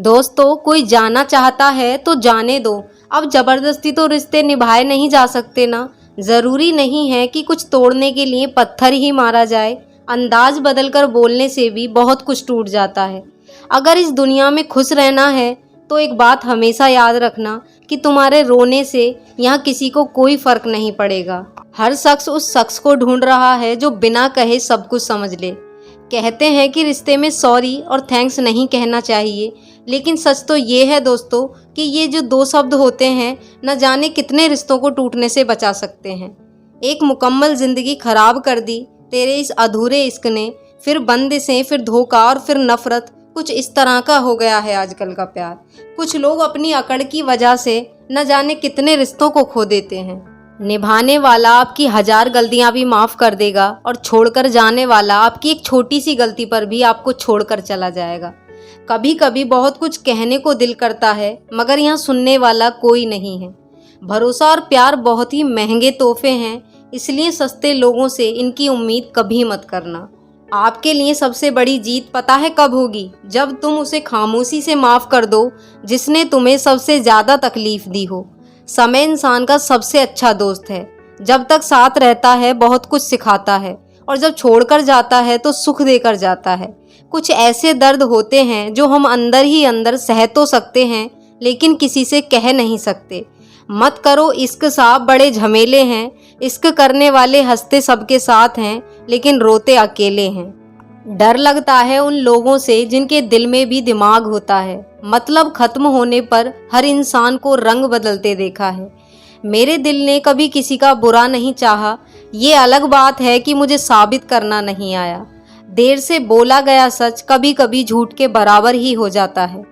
दोस्तों, कोई जाना चाहता है तो जाने दो। अब जबरदस्ती तो रिश्ते निभाए नहीं जा सकते ना। ज़रूरी नहीं है कि कुछ तोड़ने के लिए पत्थर ही मारा जाए। अंदाज बदलकर बोलने से भी बहुत कुछ टूट जाता है। अगर इस दुनिया में खुश रहना है तो एक बात हमेशा याद रखना कि तुम्हारे रोने से यहाँ किसी को कोई फर्क नहीं पड़ेगा। हर शख्स उस शख्स को ढूंढ रहा है जो बिना कहे सब कुछ समझ ले। कहते हैं कि रिश्ते में सॉरी और थैंक्स नहीं कहना चाहिए, लेकिन सच तो ये है दोस्तों कि ये जो दो शब्द होते हैं न जाने कितने रिश्तों को टूटने से बचा सकते हैं। एक मुकम्मल ज़िंदगी खराब कर दी तेरे इस अधूरे इश्क ने। फिर बंदिशें, फिर धोखा और फिर नफ़रत। कुछ इस तरह का हो गया है आजकल का प्यार। कुछ लोग अपनी अकड़ की वजह से न जाने कितने रिश्तों को खो देते हैं। निभाने वाला आपकी हजार गलतियां भी माफ़ कर देगा और छोड़कर जाने वाला आपकी एक छोटी सी गलती पर भी आपको छोड़कर चला जाएगा। कभी कभी बहुत कुछ कहने को दिल करता है, मगर यहाँ सुनने वाला कोई नहीं है। भरोसा और प्यार बहुत ही महंगे तोहफे हैं, इसलिए सस्ते लोगों से इनकी उम्मीद कभी मत करना। आपके लिए सबसे बड़ी जीत पता है कब होगी? जब तुम उसे खामोशी से माफ़ कर दो जिसने तुम्हें सबसे ज़्यादा तकलीफ़ दी हो। समय इंसान का सबसे अच्छा दोस्त है। जब तक साथ रहता है बहुत कुछ सिखाता है, और जब छोड़कर जाता है तो सुख देकर जाता है। कुछ ऐसे दर्द होते हैं जो हम अंदर ही अंदर सह तो सकते हैं, लेकिन किसी से कह नहीं सकते। मत करो इश्क साहब, बड़े झमेले हैं। इश्क करने वाले हंसते सबके साथ हैं, लेकिन रोते अकेले हैं। डर लगता है उन लोगों से जिनके दिल में भी दिमाग होता है। मतलब खत्म होने पर हर इंसान को रंग बदलते देखा है। मेरे दिल ने कभी किसी का बुरा नहीं चाहा। ये अलग बात है कि मुझे साबित करना नहीं आया। देर से बोला गया सच कभी कभी झूठ के बराबर ही हो जाता है।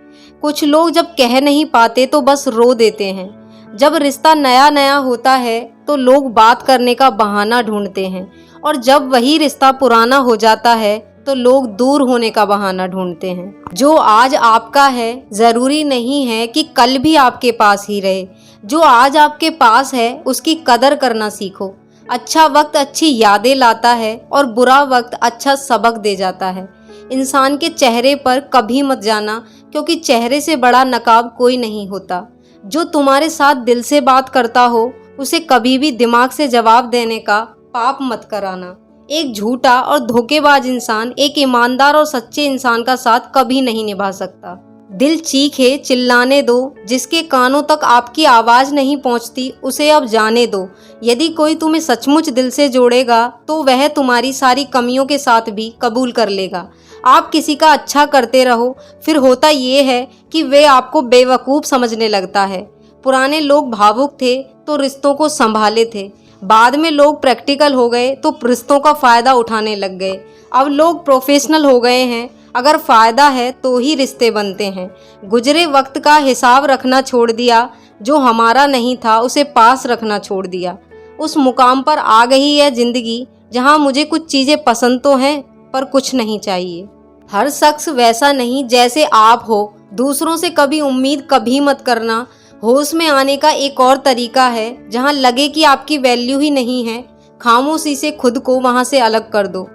कुछ लोग जब कह नहीं पाते तो बस रो देते हैं। जब रिश्ता नया नया होता है तो लोग बात करने का बहाना ढूंढते हैं, और जब वही रिश्ता पुराना हो जाता है तो लोग दूर होने का बहाना ढूंढते हैं। जो आज आपका है ज़रूरी नहीं है कि कल भी आपके पास ही रहे। जो आज आपके पास है उसकी कदर करना सीखो। अच्छा वक्त अच्छी यादें लाता है और बुरा वक्त अच्छा सबक दे जाता है। इंसान के चेहरे पर कभी मत जाना, क्योंकि चेहरे से बड़ा नकाब कोई नहीं होता। जो तुम्हारे साथ दिल से बात करता हो उसे कभी भी दिमाग से जवाब देने का पाप मत कराना। एक झूठा और धोखेबाज इंसान एक ईमानदार और सच्चे इंसान का साथ कभी नहीं निभा सकता। दिल चीखे, चिल्लाने दो। जिसके कानों तक आपकी आवाज़ नहीं पहुंचती उसे अब जाने दो। यदि कोई तुम्हें सचमुच दिल से जोड़ेगा तो वह तुम्हारी सारी कमियों के साथ भी कबूल कर लेगा। आप किसी का अच्छा करते रहो, फिर होता ये है कि वे आपको बेवकूफ़ समझने लगता है। पुराने लोग भावुक थे तो रिश्तों को संभाले थे। बाद में लोग प्रैक्टिकल हो गए तो रिश्तों का फ़ायदा उठाने लग गए। अब लोग प्रोफेशनल हो गए हैं। अगर फ़ायदा है तो ही रिश्ते बनते हैं। गुजरे वक्त का हिसाब रखना छोड़ दिया। जो हमारा नहीं था उसे पास रखना छोड़ दिया। उस मुकाम पर आ गई है ज़िंदगी जहां मुझे कुछ चीज़ें पसंद तो हैं पर कुछ नहीं चाहिए। हर शख्स वैसा नहीं जैसे आप हो। दूसरों से कभी उम्मीद कभी मत करना। होश में आने का एक और तरीका है, जहां लगे कि आपकी वैल्यू ही नहीं है, खामोशी से खुद को वहां से अलग कर दो।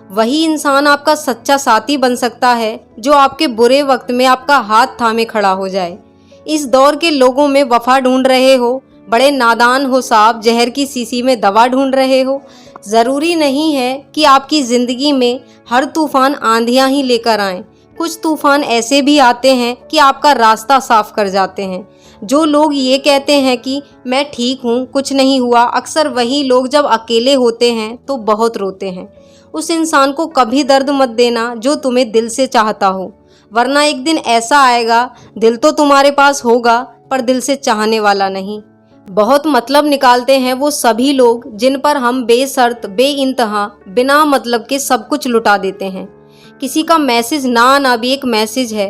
वही इंसान आपका सच्चा साथी बन सकता है जो आपके बुरे वक्त में आपका हाथ थामे खड़ा हो जाए। इस दौर के लोगों में वफा ढूंढ रहे हो, बड़े नादान हो साहब। जहर की शीशी में दवा ढूंढ रहे हो। ज़रूरी नहीं है कि आपकी ज़िंदगी में हर तूफ़ान आंधियां ही लेकर आएं। कुछ तूफ़ान ऐसे भी आते हैं कि आपका रास्ता साफ कर जाते हैं। जो लोग ये कहते हैं कि मैं ठीक हूँ, कुछ नहीं हुआ, अक्सर वही लोग जब अकेले होते हैं तो बहुत रोते हैं। उस इंसान को कभी दर्द मत देना जो तुम्हें दिल से चाहता हो, वरना एक दिन ऐसा आएगा, दिल तो तुम्हारे पास होगा पर दिल से चाहने वाला नहीं। बहुत मतलब निकालते हैं वो सभी लोग जिन पर हम बेशर्त बेइंतहा बिना मतलब के सब कुछ लुटा देते हैं। किसी का मैसेज ना आना भी एक मैसेज है।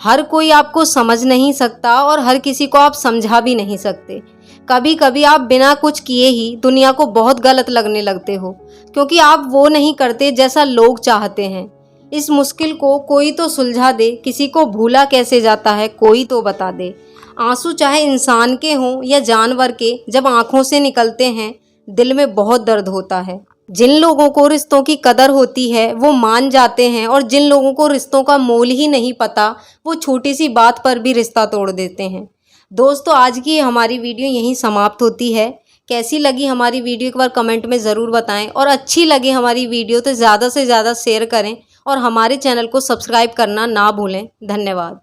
हर कोई आपको समझ नहीं सकता और हर किसी को आप समझा भी नहीं सकते। कभी कभी आप बिना कुछ किए ही दुनिया को बहुत गलत लगने लगते हो, क्योंकि आप वो नहीं करते जैसा लोग चाहते हैं। इस मुश्किल को कोई तो सुलझा दे। किसी को भूला कैसे जाता है कोई तो बता दे। आंसू चाहे इंसान के हों या जानवर के, जब आंखों से निकलते हैं दिल में बहुत दर्द होता है। जिन लोगों को रिश्तों की कदर होती है वो मान जाते हैं, और जिन लोगों को रिश्तों का मोल ही नहीं पता वो छोटी सी बात पर भी रिश्ता तोड़ देते हैं। दोस्तों, आज की हमारी वीडियो यहीं समाप्त होती है। कैसी लगी हमारी वीडियो एक बार कमेंट में ज़रूर बताएं, और अच्छी लगे हमारी वीडियो तो ज़्यादा से ज़्यादा शेयर करें और हमारे चैनल को सब्सक्राइब करना ना भूलें। धन्यवाद।